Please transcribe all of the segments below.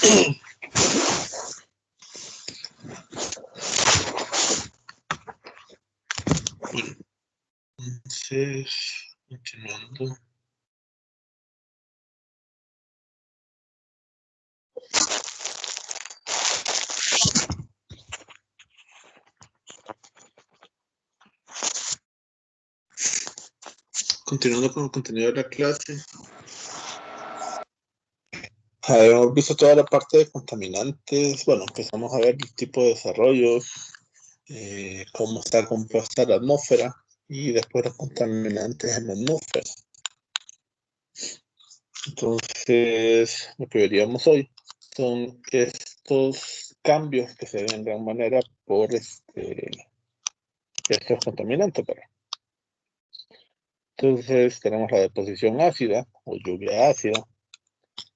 Bueno, entonces, continuando. Continuando con el contenido de la clase. Hemos visto toda la parte de contaminantes. Bueno, empezamos a ver el tipo de desarrollos, cómo está compuesta la atmósfera y después los contaminantes en la atmósfera. Entonces, lo que veríamos hoy son estos cambios que se ven en gran manera por estos contaminantes. Entonces, tenemos la deposición ácida o lluvia ácida,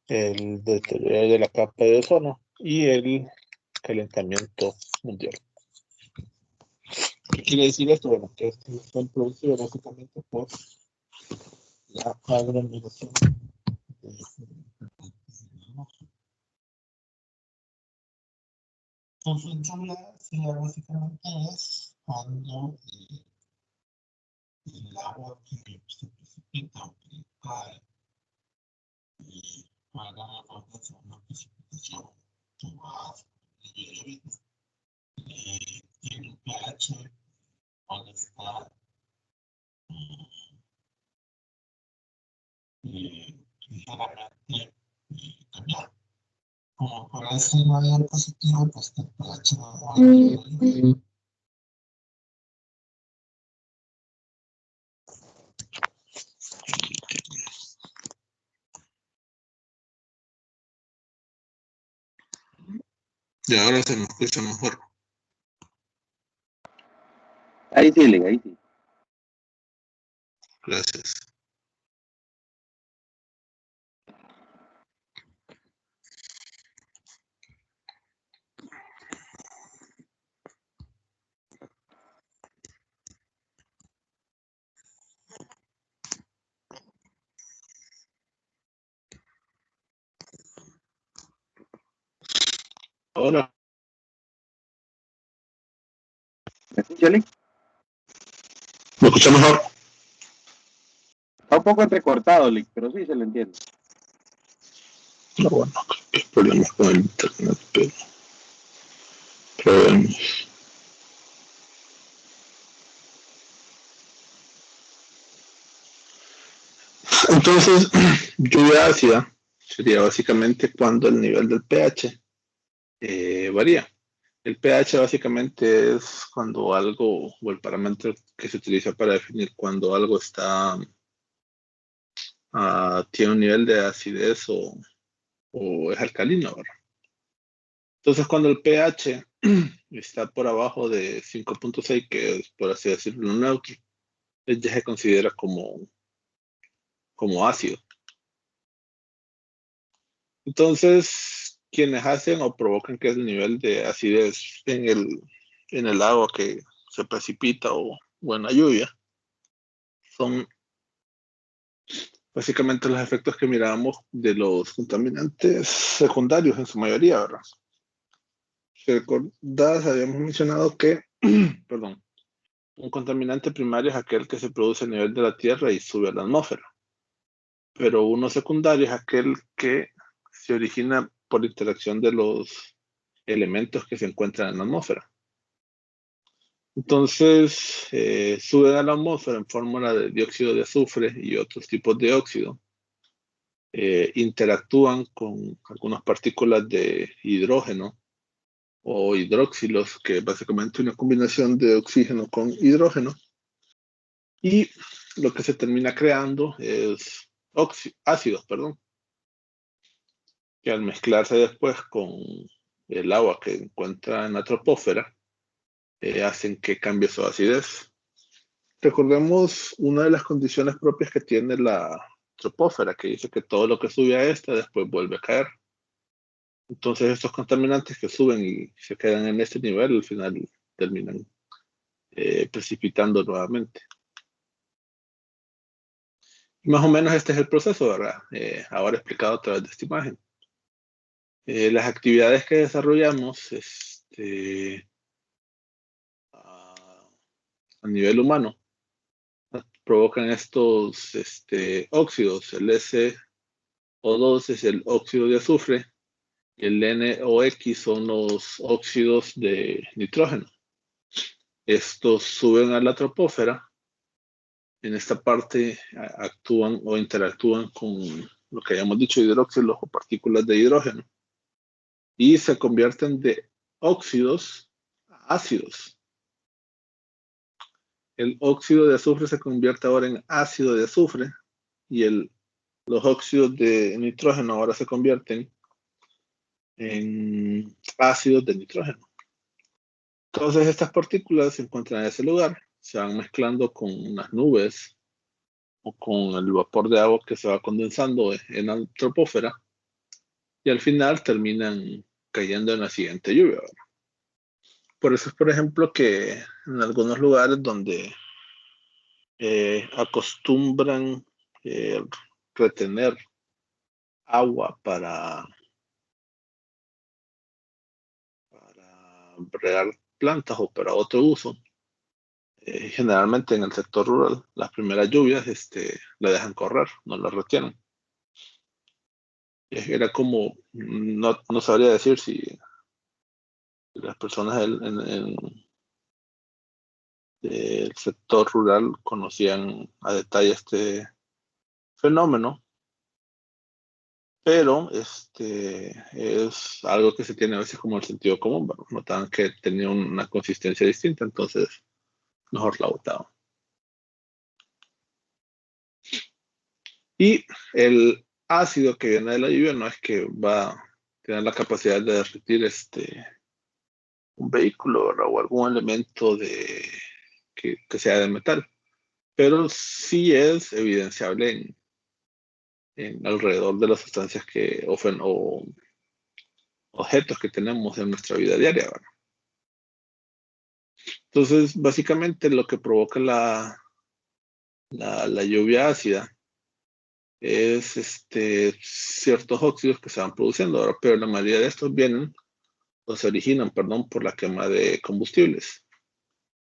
el deterioro de la capa de ozono y el calentamiento mundial. ¿Qué quiere decir esto? Bueno, que esto se produce básicamente por la aglomeración entonces, lluvia ácida básicamente es cuando el agua que se precipita o que cae para hacer una precipitación más tiene un pH cuando está ligeramente cambiado. Como por ese mayor positivo, pues el pH va a disminuir. Y ahora se me escucha mejor. Ahí sí, ahí sí. Gracias. Ahora. ¿Me escucha, Lee? ¿Me escucha mejor? Está un poco entrecortado, Lee, pero sí se le entiende. No, bueno, hay problemas con el internet, pero probemos. Entonces, lluvia ácida sería básicamente cuando el nivel del pH varía. El pH básicamente es cuando algo, o el parámetro que se utiliza para definir cuando algo está tiene un nivel de acidez o es alcalino, ¿verdad? Entonces, cuando el pH está por abajo de 5.6, que es, por así decirlo, neutro, ya se considera como ácido. Entonces, quienes hacen o provocan que el nivel de acidez en el agua que se precipita o en la lluvia son básicamente los efectos que mirábamos de los contaminantes secundarios en su mayoría, ¿verdad? Si recordás, habíamos mencionado que, perdón, un contaminante primario es aquel que se produce a nivel de la Tierra y sube a la atmósfera. Pero uno secundario es aquel que se origina por la interacción de los elementos que se encuentran en la atmósfera. Entonces, suben a la atmósfera en fórmula de dióxido de azufre y otros tipos de óxido. Interactúan con algunas partículas de hidrógeno o hidróxilos, que es básicamente una combinación de oxígeno con hidrógeno. Y lo que se termina creando es ácidos, que al mezclarse después con el agua que encuentra en la troposfera, hacen que cambie su acidez. Recordemos una de las condiciones propias que tiene la troposfera, que dice que todo lo que sube a esta después vuelve a caer. Entonces estos contaminantes que suben y se quedan en este nivel, al final terminan precipitando nuevamente. Más o menos este es el proceso, ¿verdad? Ahora explicado a través de esta imagen. Las actividades que desarrollamos a nivel humano provocan estos óxidos. El SO2 es el óxido de azufre y el NOx son los óxidos de nitrógeno. Estos suben a la troposfera. En esta parte actúan o interactúan con lo que hayamos dicho, hidróxidos o partículas de hidrógeno, y se convierten de óxidos a ácidos. El óxido de azufre se convierte ahora en ácido de azufre y los óxidos de nitrógeno ahora se convierten en ácidos de nitrógeno. Entonces estas partículas se encuentran en ese lugar, se van mezclando con unas nubes o con el vapor de agua que se va condensando en la troposfera y al final terminan cayendo en la siguiente lluvia. Por eso es, por ejemplo, que en algunos lugares donde acostumbran retener agua para regar plantas o para otro uso, generalmente en el sector rural, las primeras lluvias la dejan correr, no la retienen. Era como, no sabría decir si las personas en el sector rural conocían a detalle este fenómeno, pero es algo que se tiene a veces como el sentido común, ¿verdad? Notaban que tenía una consistencia distinta, entonces mejor la botaban. Y el ácido que viene de la lluvia no es que va a tener la capacidad de derretir un vehículo, ¿verdad? O algún elemento que sea de metal, pero sí es evidenciable en alrededor de las sustancias o objetos que tenemos en nuestra vida diaria, ¿verdad? Entonces, básicamente lo que provoca la lluvia ácida es ciertos óxidos que se van produciendo ahora, pero la mayoría de estos vienen o se originan, perdón, por la quema de combustibles.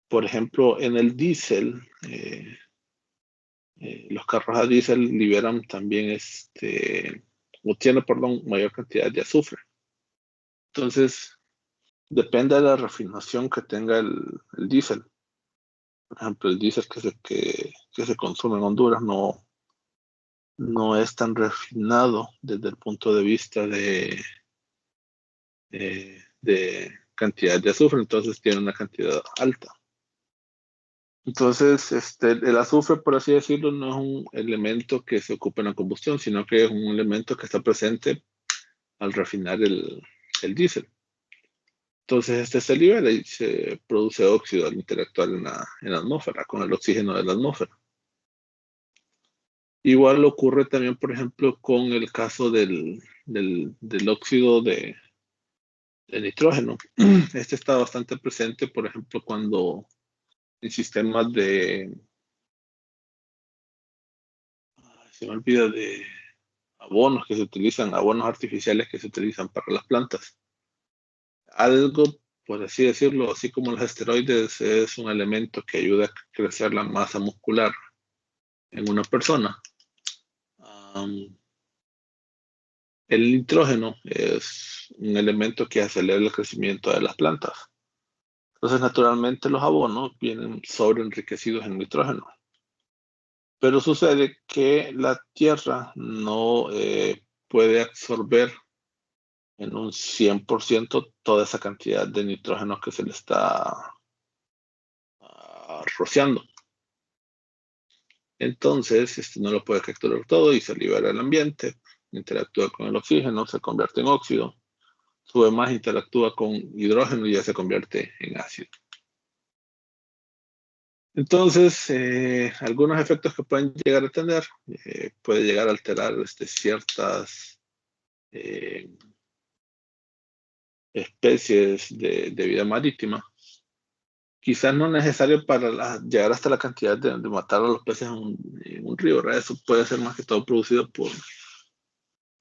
Por ejemplo, en el diésel, los carros a diésel liberan también o tienen, perdón, mayor cantidad de azufre. Entonces, depende de la refinación que tenga el diésel. Por ejemplo, el diésel que se consume en Honduras no es tan refinado desde el punto de vista de cantidad de azufre, entonces tiene una cantidad alta. Entonces, el azufre, por así decirlo, no es un elemento que se ocupa en la combustión, sino que es un elemento que está presente al refinar el diésel. Entonces, se libera y se produce óxido al interactuar en la atmósfera, con el oxígeno de la atmósfera. Igual ocurre también, por ejemplo, con el caso del óxido de nitrógeno. Este está bastante presente, por ejemplo, cuando en sistemas se me olvida, de abonos que se utilizan, abonos artificiales que se utilizan para las plantas. Algo, por así decirlo, así como los esteroides, es un elemento que ayuda a crecer la masa muscular en una persona. El nitrógeno es un elemento que acelera el crecimiento de las plantas. Entonces, naturalmente, los abonos vienen sobreenriquecidos en nitrógeno. Pero sucede que la tierra no puede absorber en un 100% toda esa cantidad de nitrógeno que se le está rociando. Entonces, no lo puede capturar todo y se libera al ambiente, interactúa con el oxígeno, se convierte en óxido, sube más, interactúa con hidrógeno y ya se convierte en ácido. Entonces, algunos efectos que pueden llegar a tener, puede llegar a alterar ciertas especies de vida marítima. Quizás no necesario para llegar hasta la cantidad de matar a los peces en un río, ¿verdad? Eso puede ser más que todo producido por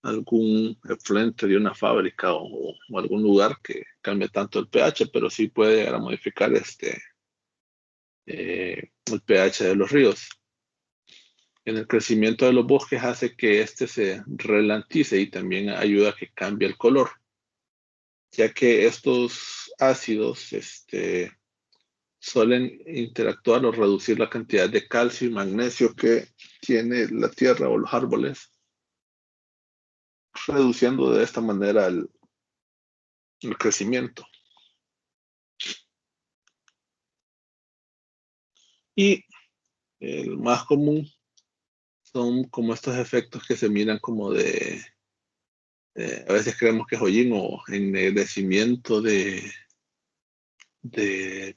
algún efluente de una fábrica o algún lugar que cambie tanto el pH, pero sí puede llegar a modificar el pH de los ríos. En el crecimiento de los bosques hace que éste se ralentice y también ayuda a que cambie el color, ya que estos ácidos suelen interactuar o reducir la cantidad de calcio y magnesio que tiene la tierra o los árboles, reduciendo de esta manera el crecimiento. Y el más común son como estos efectos que se miran como a veces creemos que es hollín o ennegrecimiento de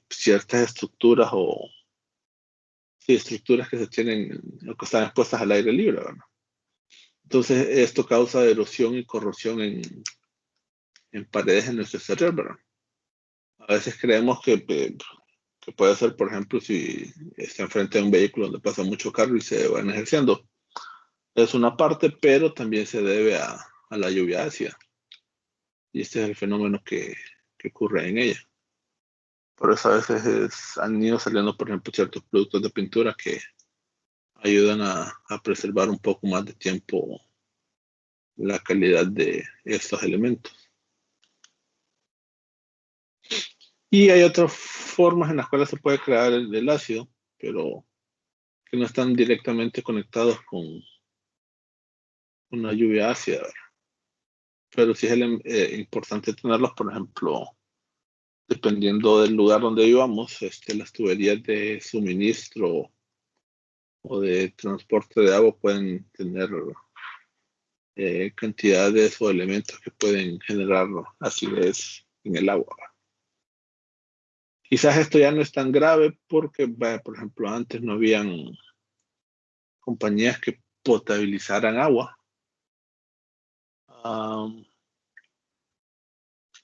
ciertas estructuras o sí, estructuras que se tienen o que están expuestas al aire libre, ¿verdad? Entonces esto causa erosión y corrosión en paredes en nuestro exterior, ¿verdad? A veces creemos que puede ser, por ejemplo, si está enfrente de un vehículo donde pasa mucho carro y se van ejerciendo. Es una parte, pero también se debe a la lluvia ácida. Y este es el fenómeno que ocurre en ella. Por eso a veces han ido saliendo, por ejemplo, ciertos productos de pintura que ayudan a preservar un poco más de tiempo la calidad de estos elementos. Y hay otras formas en las cuales se puede crear el ácido, pero que no están directamente conectados con una lluvia ácida, ¿verdad? Pero sí es importante tenerlos, por ejemplo, dependiendo del lugar donde vivamos, las tuberías de suministro o de transporte de agua pueden tener cantidades o elementos que pueden generar acidez en el agua. Quizás esto ya no es tan grave porque, por ejemplo, antes no habían compañías que potabilizaran agua.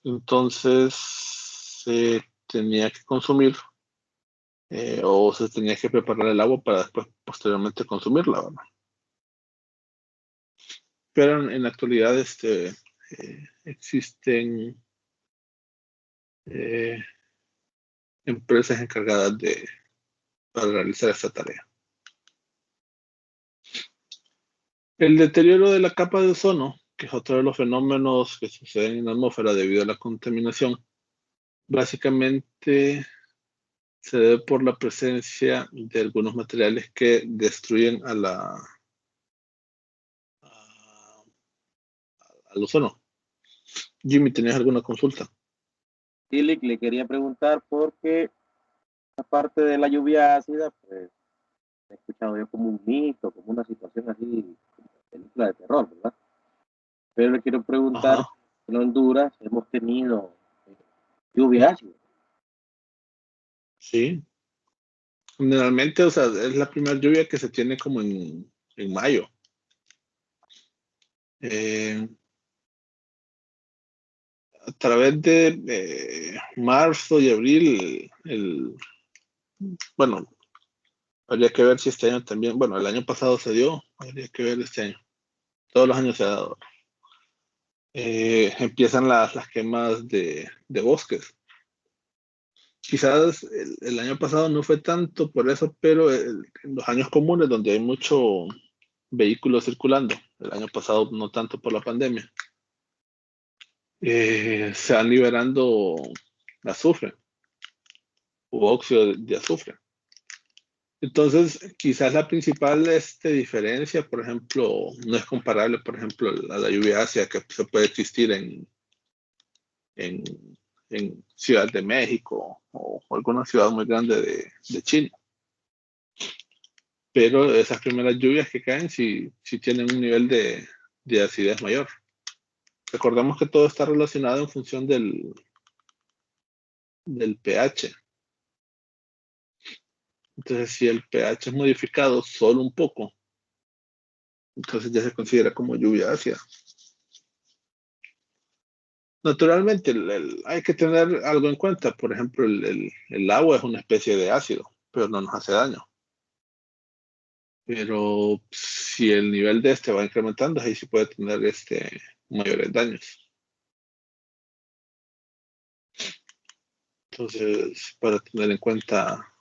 Entonces se tenía que consumir o se tenía que preparar el agua para después posteriormente consumirla, ¿verdad? Pero en la actualidad existen empresas encargadas para realizar esta tarea. El deterioro de la capa de ozono, que es otro de los fenómenos que suceden en la atmósfera debido a la contaminación, básicamente se debe por la presencia de algunos materiales que destruyen al ozono. Jimmy, ¿tenías alguna consulta? Sí, le quería preguntar porque aparte de la lluvia ácida, pues he escuchado yo como un mito, como una situación así, como película de terror, ¿verdad? Pero le quiero preguntar, Ajá, en Honduras hemos tenido lluvia ácida. sí. Generalmente, o sea, es la primera lluvia que se tiene como en mayo. Eh, a través de marzo y abril, bueno, habría que ver si este año también, bueno, el año pasado se dio, habría que ver este año. Todos los años se ha dado. Empiezan las quemas de bosques. Quizás el año pasado no fue tanto por eso, pero en los años comunes donde hay mucho vehículo circulando, el año pasado no tanto por la pandemia, se van liberando azufre u óxido de azufre. Entonces, quizás la principal diferencia, por ejemplo, no es comparable, por ejemplo, a la lluvia ácida que se puede existir en, en Ciudad de México o alguna ciudad muy grande de China. Pero esas primeras lluvias que caen sí tienen un nivel de acidez mayor. Recordemos que todo está relacionado en función del pH. Entonces, si el pH es modificado solo un poco, entonces ya se considera como lluvia ácida. Naturalmente, hay que tener algo en cuenta. Por ejemplo, el agua es una especie de ácido, pero no nos hace daño. pero si el nivel de este va incrementando, ahí sí puede tener mayores daños. Entonces, para tener en cuenta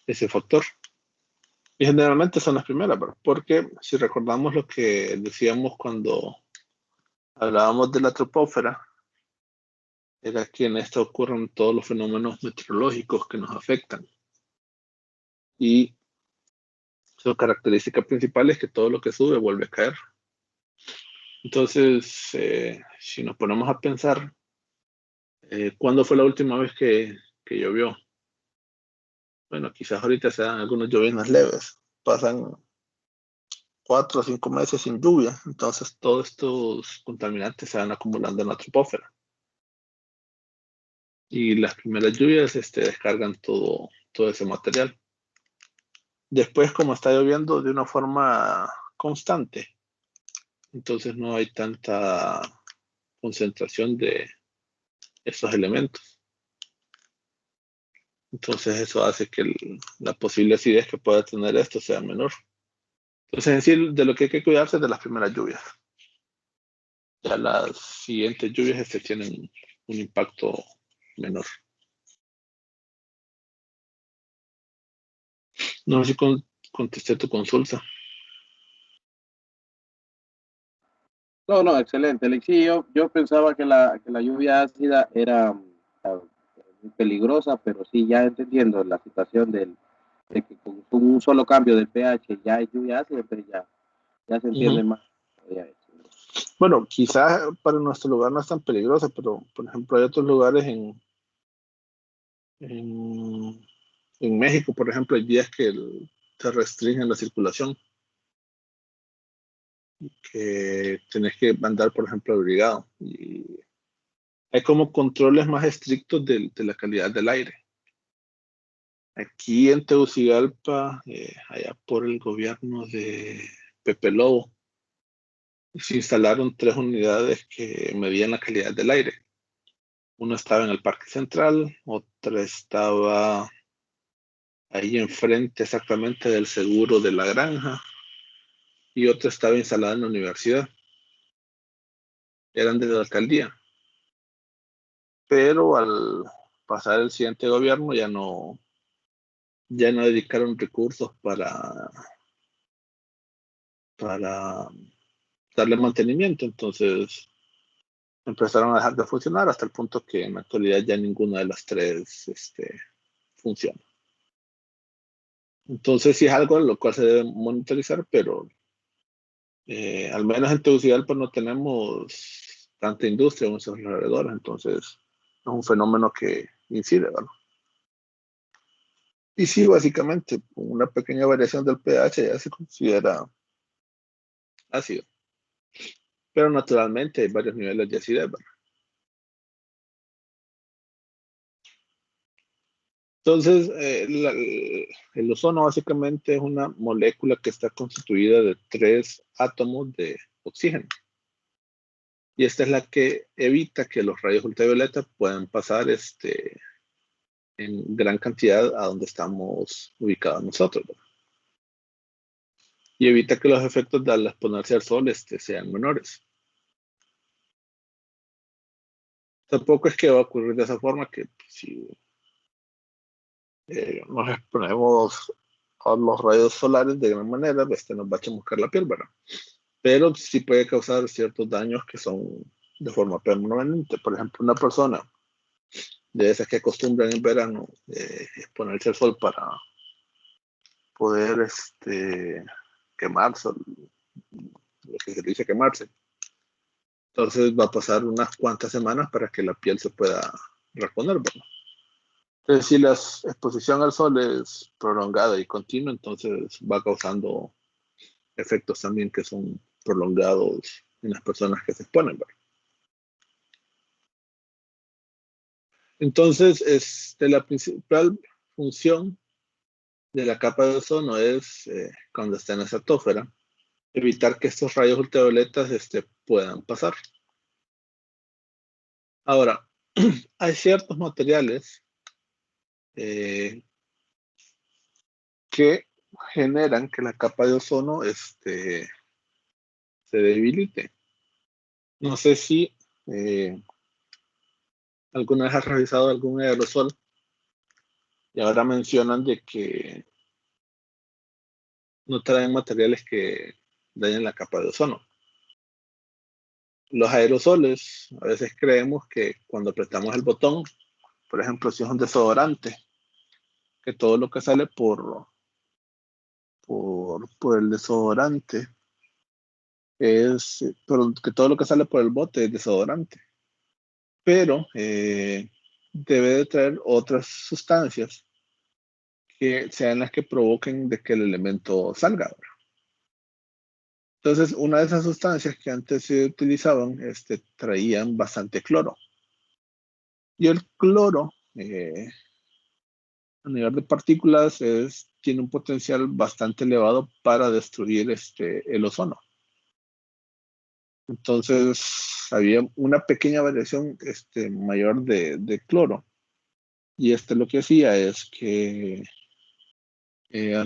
ese factor. Y generalmente son las primeras, ¿verdad? Porque si recordamos lo que decíamos cuando hablábamos de la tropósfera, era que en esta ocurren todos los fenómenos meteorológicos que nos afectan. Y su característica principal es que todo lo que sube vuelve a caer. Entonces, si nos ponemos a pensar, ¿cuándo fue la última vez que llovió? Bueno, quizás ahorita sean algunos lluvias leves. Pasan 4 o 5 meses sin lluvia. Entonces, todos estos contaminantes se van acumulando en la tropósfera. Y las primeras lluvias descargan todo ese material. Después, como está lloviendo de una forma constante, entonces no hay tanta concentración de estos elementos. Entonces eso hace que la posible acidez que pueda tener esto sea menor. Entonces en sí de lo que hay que cuidarse es de las primeras lluvias. Ya las siguientes lluvias tienen un impacto menor. No sé si contesté tu consulta. No, no, excelente. Alex. Sí, yo pensaba que la lluvia ácida era muy peligrosa, pero sí, ya entendiendo la situación de que con un solo cambio del pH ya hay lluvia ácida, entonces ya se entiende Ujú. más. Bueno, quizás para nuestro lugar no es tan peligroso, pero por ejemplo hay otros lugares en, en México, por ejemplo, hay días que se restringen la circulación, que tenés que andar, por ejemplo, abrigado. Y hay como controles más estrictos de la calidad del aire. Aquí en Tegucigalpa, allá por el gobierno de Pepe Lobo, se instalaron 3 unidades que medían la calidad del aire. Una estaba en el Parque Central, otra estaba ahí enfrente exactamente del seguro de la granja y otra estaba instalada en la universidad. Eran de la alcaldía, pero al pasar el siguiente gobierno ya no dedicaron recursos para darle mantenimiento, entonces empezaron a dejar de funcionar hasta el punto que en la actualidad ya ninguna de las tres funciona. Entonces sí es algo lo cual se debe monitorizar, pero al menos en Tegucigalpa no tenemos tanta industria en nuestros alrededores, entonces es un fenómeno que incide, ¿verdad? Y sí, básicamente, una pequeña variación del pH ya se considera ácido, pero naturalmente hay varios niveles de acidez, ¿verdad? Entonces, el ozono básicamente es una molécula que está constituida de 3 átomos de oxígeno. Y esta es la que evita que los rayos ultravioleta puedan pasar en gran cantidad a donde estamos ubicados nosotros, ¿verdad? Y evita que los efectos de al exponerse al sol sean menores. Tampoco es que va a ocurrir de esa forma que si nos exponemos a los rayos solares de gran manera, nos va a chamuscar la piel, ¿verdad? Pero sí puede causar ciertos daños que son de forma permanente. Por ejemplo, una persona de esas que acostumbran en verano exponerse al sol para poder quemarse, lo que se dice quemarse. Entonces va a pasar unas cuantas semanas para que la piel se pueda reponer, ¿verdad? Entonces, si la exposición al sol es prolongada y continua, entonces va causando efectos también que son prolongados en las personas que se exponen, ¿verdad? Entonces, la principal función de la capa de ozono es, cuando está en la estratosfera, evitar que estos rayos ultravioletas puedan pasar. Ahora, hay ciertos materiales eh, que generan que la capa de ozono se debilite. No sé si alguna vez has revisado algún aerosol y ahora mencionan de que no traen materiales que dañen la capa de ozono. Los aerosoles, a veces creemos que cuando apretamos el botón, por ejemplo, si es un desodorante, que todo lo que sale por el desodorante perdón, que todo lo que sale por el bote es desodorante. Pero debe de traer otras sustancias que sean las que provoquen de que el elemento salga. Entonces, una de esas sustancias que antes se utilizaban, traían bastante cloro. Y el cloro, a nivel de partículas, tiene un potencial bastante elevado para destruir el ozono. Entonces, había una pequeña variación mayor de cloro. Y lo que hacía es que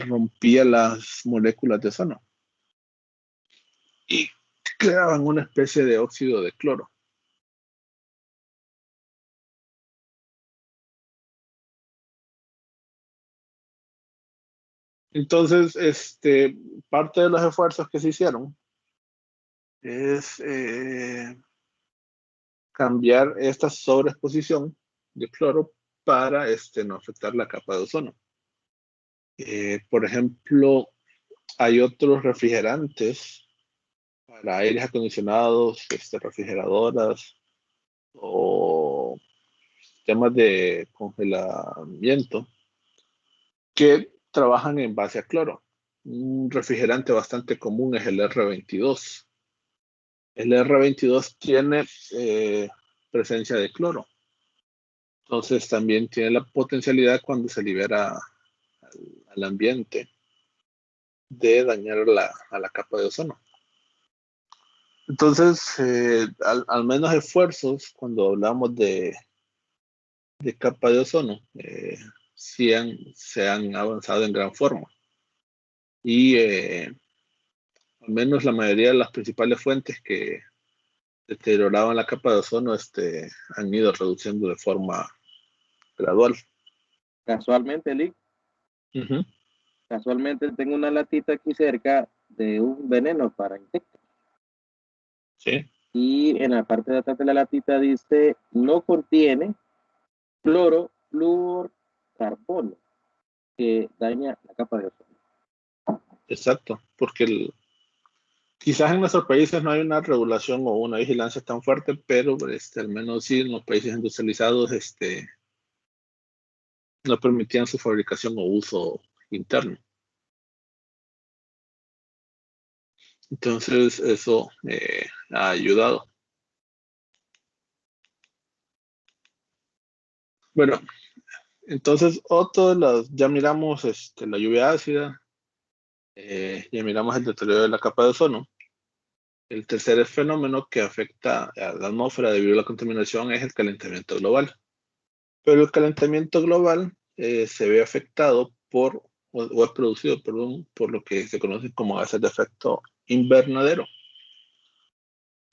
rompía las moléculas de ozono y creaban una especie de óxido de cloro. Entonces, parte de los esfuerzos que se hicieron es cambiar esta sobreexposición de cloro para no afectar la capa de ozono. Por ejemplo, hay otros refrigerantes para aires acondicionados, refrigeradoras o sistemas de congelamiento que trabajan en base a cloro. Un refrigerante bastante común es el R22. El R22 tiene presencia de cloro. Entonces también tiene la potencialidad cuando se libera al ambiente de dañar a la capa de ozono. Entonces, al menos esfuerzos, cuando hablamos de capa de ozono, se han avanzado en gran forma. Y al menos la mayoría de las principales fuentes que deterioraban la capa de ozono han ido reduciendo de forma gradual. Casualmente, Lick, Uh-huh. casualmente tengo una latita aquí cerca de un veneno para insectos. Sí. Y en la parte de atrás de la latita dice, no contiene clorofluorcarbono, que daña la capa de ozono. Exacto, porque quizás en nuestros países no hay una regulación o una vigilancia tan fuerte, pero al menos sí en los países industrializados no permitían su fabricación o uso interno. Entonces eso ha ayudado. Bueno, entonces ya miramos la lluvia ácida, ya miramos el deterioro de la capa de ozono. El tercer fenómeno que afecta a la atmósfera debido a la contaminación es el calentamiento global. Pero el calentamiento global se ve afectado o es producido, perdón, por lo que se conoce como gases de efecto invernadero.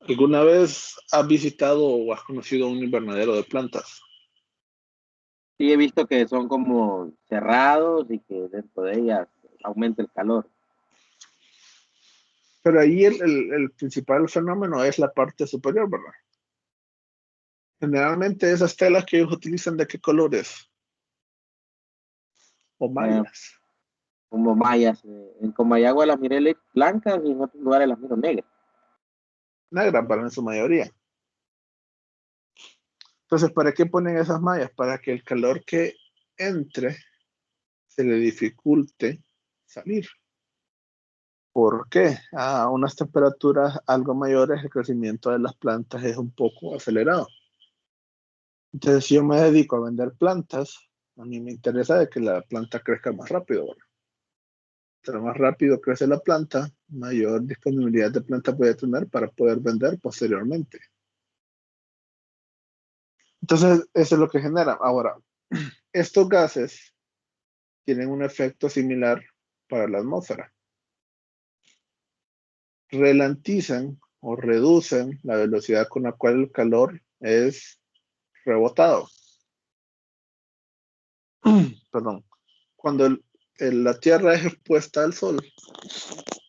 ¿Alguna vez has visitado o has conocido un invernadero de plantas? Sí, he visto que son como cerrados y que dentro de ellas aumenta el calor. Pero ahí el principal fenómeno es la parte superior, ¿verdad? Generalmente esas telas que ellos utilizan, ¿de qué colores? O Eh, mallas. como mallas. En Comayagua las miré blancas y en otros lugares las miro negras. Negras, para en su mayoría. Entonces, ¿para qué ponen esas mallas? Para que el calor que entre se le dificulte salir. ¿Por qué? A unas temperaturas algo mayores el crecimiento de las plantas es un poco acelerado. Entonces, si yo me dedico a vender plantas, a mí me interesa de que la planta crezca más rápido. Bueno, entre más rápido crece la planta, mayor disponibilidad de planta puede tener para poder vender posteriormente. Entonces, eso es lo que genera. Ahora, estos gases tienen un efecto similar para la atmósfera. Ralentizan o reducen la velocidad con la cual el calor es rebotado. Perdón. Cuando la Tierra es expuesta al Sol,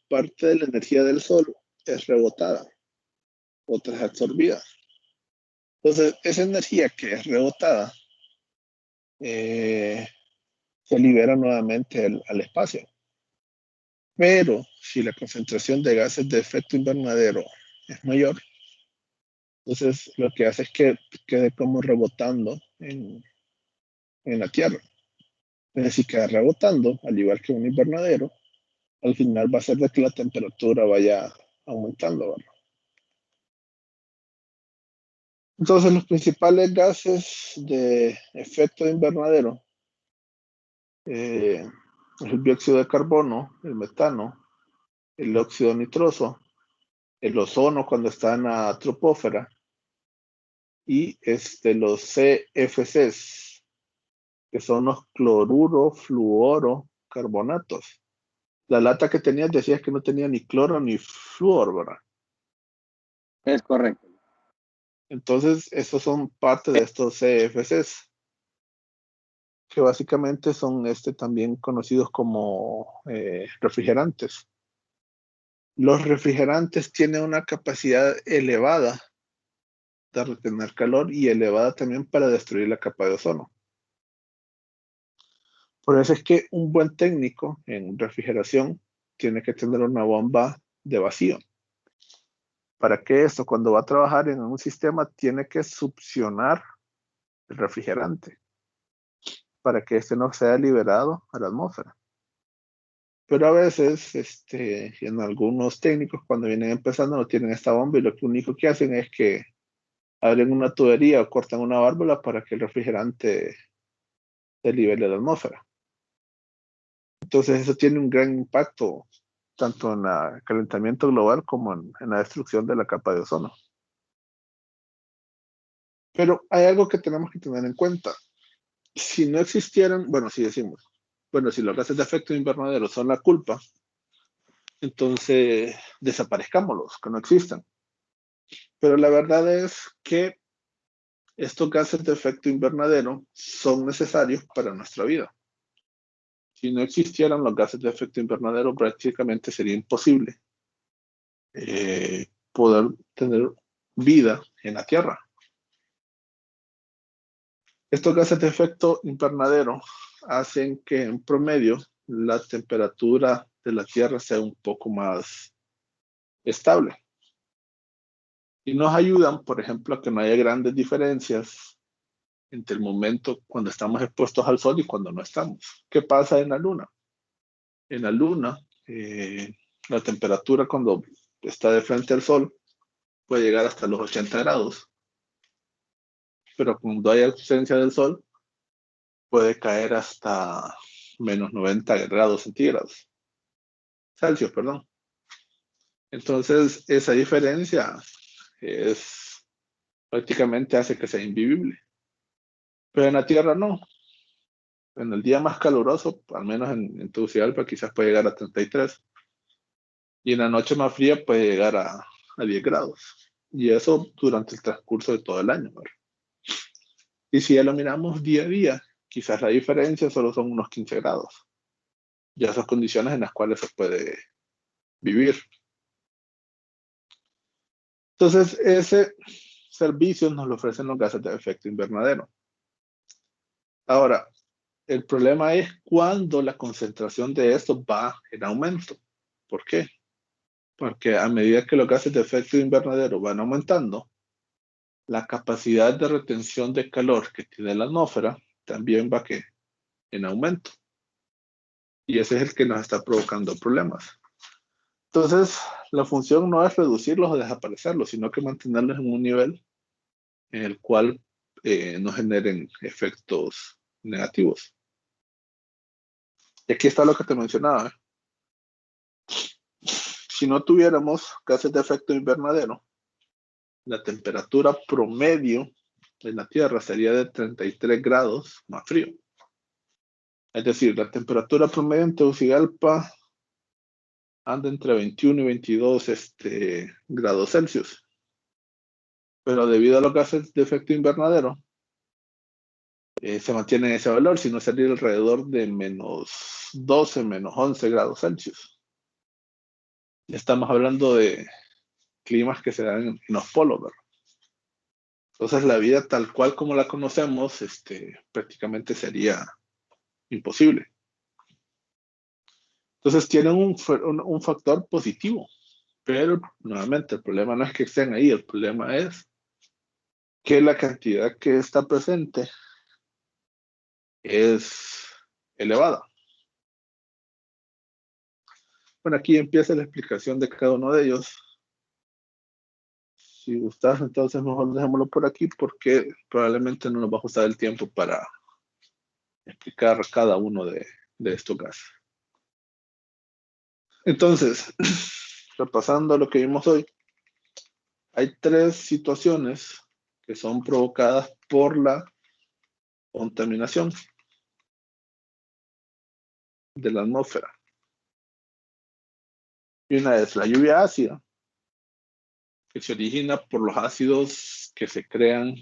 parte de la energía del Sol es rebotada, otra es absorbida. Entonces, esa energía que es rebotada se libera nuevamente al espacio. Pero si la concentración de gases de efecto invernadero es mayor, entonces lo que hace es que quede como rebotando en la Tierra. Es decir, queda rebotando, al igual que un invernadero, al final va a ser de que la temperatura vaya aumentando, ¿verdad? Entonces, los principales gases de efecto invernadero, el dióxido de carbono, el metano, el óxido nitroso, el ozono cuando está en la troposfera y los CFCs, que son los cloruro, fluoro, carbonatos. La lata que tenías decías que no tenía ni cloro ni flúor, ¿verdad? Es correcto. Entonces, estos son parte de estos CFCs, que básicamente son también conocidos como refrigerantes. Los refrigerantes tienen una capacidad elevada de retener calor y elevada también para destruir la capa de ozono. Por eso es que un buen técnico en refrigeración tiene que tener una bomba de vacío. Para que esto, cuando va a trabajar en un sistema, tiene que succionar el refrigerante para que este no sea liberado a la atmósfera. Pero a veces, en algunos técnicos, cuando vienen empezando, no tienen esta bomba y lo único que hacen es que abren una tubería o cortan una válvula para que el refrigerante se libere a la atmósfera. Entonces, eso tiene un gran impacto tanto en el calentamiento global como en la destrucción de la capa de ozono. Pero hay algo que tenemos que tener en cuenta. Si no existieran, bueno, si decimos, bueno, si los gases de efecto invernadero son la culpa, entonces desaparezcámoslos, que no existan. Pero la verdad es que estos gases de efecto invernadero son necesarios para nuestra vida. Si no existieran los gases de efecto invernadero, prácticamente sería imposible poder tener vida en la Tierra. Estos gases de efecto invernadero hacen que en promedio la temperatura de la Tierra sea un poco más estable. Y nos ayudan, por ejemplo, a que no haya grandes diferencias entre el momento cuando estamos expuestos al Sol y cuando no estamos. ¿Qué pasa en la Luna? En la Luna, la temperatura cuando está de frente al Sol puede llegar hasta los 80 grados. Pero cuando hay ausencia del Sol, puede caer hasta menos 90 grados centígrados. Celsius, perdón. Entonces, esa diferencia es prácticamente hace que sea invivible. Pero en la Tierra no. En el día más caluroso, al menos en Tegucigalpa, quizás puede llegar a 33. Y en la noche más fría puede llegar a 10 grados. Y eso durante el transcurso de todo el año, ¿verdad? Y si ya lo miramos día a día, quizás la diferencia solo son unos 15 grados. Ya esas condiciones en las cuales se puede vivir. Entonces, ese servicio nos lo ofrecen los gases de efecto invernadero. Ahora, el problema es cuando la concentración de estos va en aumento. ¿Por qué? Porque a medida que los gases de efecto invernadero van aumentando, la capacidad de retención de calor que tiene la atmósfera también va en aumento. Y ese es el que nos está provocando problemas. Entonces, la función no es reducirlos o desaparecerlos, sino que mantenerlos en un nivel en el cual no generen efectos negativos. Y aquí está lo que te mencionaba. Si no tuviéramos gases de efecto invernadero, la temperatura promedio en la Tierra sería de 33 grados más frío. Es decir, la temperatura promedio en Tegucigalpa anda entre 21 y 22 grados Celsius. Pero debido a los gases de efecto invernadero, se mantiene ese valor, sino salir alrededor de menos 12, menos 11 grados Celsius. Ya estamos hablando de climas que se dan en los polos, ¿verdad? Entonces la vida tal cual como la conocemos, prácticamente sería imposible. Entonces tienen un factor positivo, pero nuevamente el problema no es que estén ahí, el problema es que la cantidad que está presente es elevada. Bueno, aquí empieza la explicación de cada uno de ellos. Si gustas, entonces mejor dejémoslo por aquí porque probablemente no nos va a ajustar el tiempo para explicar cada uno de estos gases. Entonces, repasando lo que vimos hoy, hay 3 situaciones que son provocadas por la contaminación de la atmósfera. Y una es la lluvia ácida, que se origina por los ácidos que se crean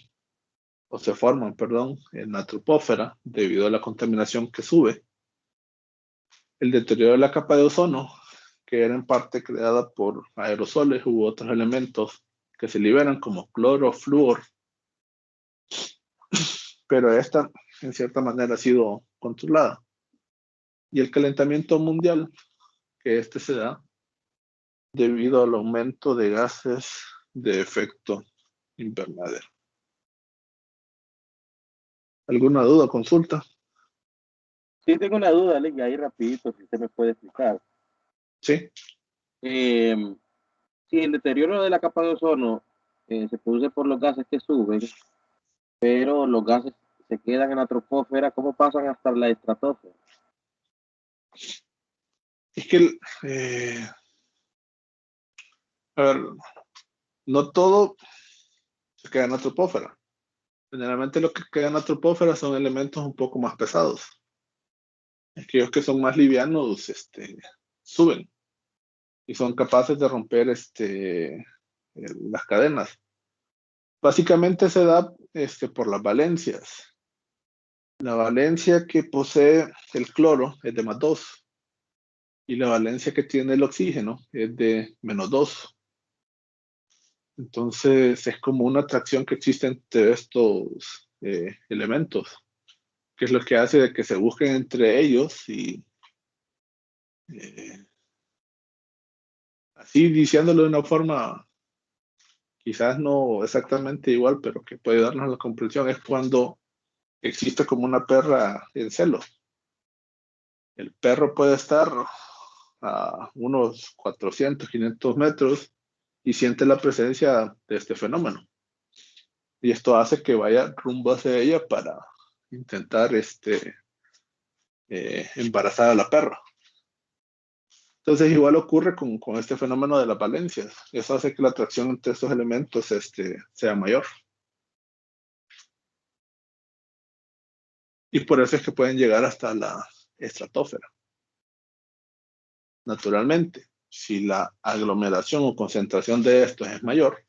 o se forman, perdón, en la troposfera debido a la contaminación que sube. El deterioro de la capa de ozono, que era en parte creada por aerosoles u otros elementos que se liberan como cloro, flúor, pero esta en cierta manera ha sido controlada. Y el calentamiento mundial, que se da debido al aumento de gases de efecto invernadero. ¿Alguna duda o consulta? Sí, tengo una duda, Alex, ahí rapidito, si usted me puede explicar. Sí. Si el deterioro de la capa de ozono se produce por los gases que suben, pero los gases se quedan en la troposfera, ¿cómo pasan hasta la estratosfera? Es que, a ver, no todo se queda en la troposfera. Generalmente lo que queda en la troposfera son elementos un poco más pesados. Aquellos que son más livianos suben y son capaces de romper las cadenas. Básicamente se da por las valencias. La valencia que posee el cloro es de +2 y la valencia que tiene el oxígeno es de -2. Entonces es como una atracción que existe entre estos elementos, que es lo que hace de que se busquen entre ellos y así diciéndolo de una forma quizás no exactamente igual, pero que puede darnos la comprensión, es cuando existe como una perra en celo. El perro puede estar a unos 400, 500 metros y siente la presencia de este fenómeno. Y esto hace que vaya rumbo hacia ella para intentar embarazar a la perra. Entonces igual ocurre con este fenómeno de las valencias. Eso hace que la atracción entre estos elementos sea mayor. Y por eso es que pueden llegar hasta la estratosfera. Naturalmente, si la aglomeración o concentración de estos es mayor,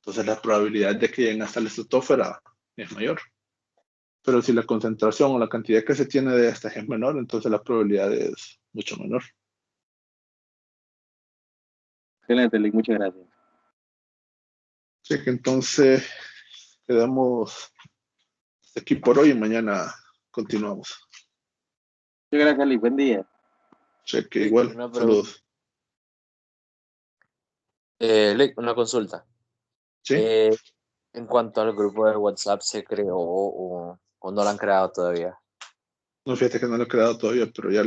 entonces la probabilidad de que lleguen hasta la estratosfera es mayor. Pero si la concentración o la cantidad que se tiene de estas es menor, entonces la probabilidad es mucho menor. Excelente, Alex, muchas gracias. Así que entonces quedamos aquí por hoy y mañana continuamos. Muchas gracias, Alex, buen día. Cheque igual. Una pregunta. Saludos. Una consulta. Sí. En cuanto al grupo de WhatsApp, ¿se creó o no lo han creado todavía? No, fíjate que no lo he creado todavía, pero ya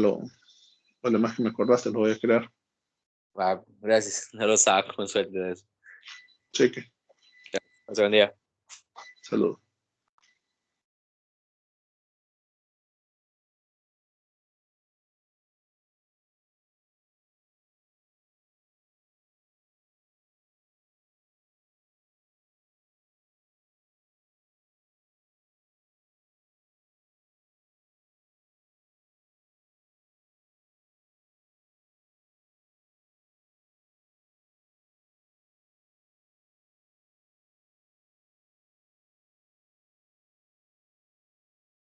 vale más que me acordaste, lo voy a crear. Ah, gracias, no lo saco con suerte de eso. Cheque. Buen día. Saludos.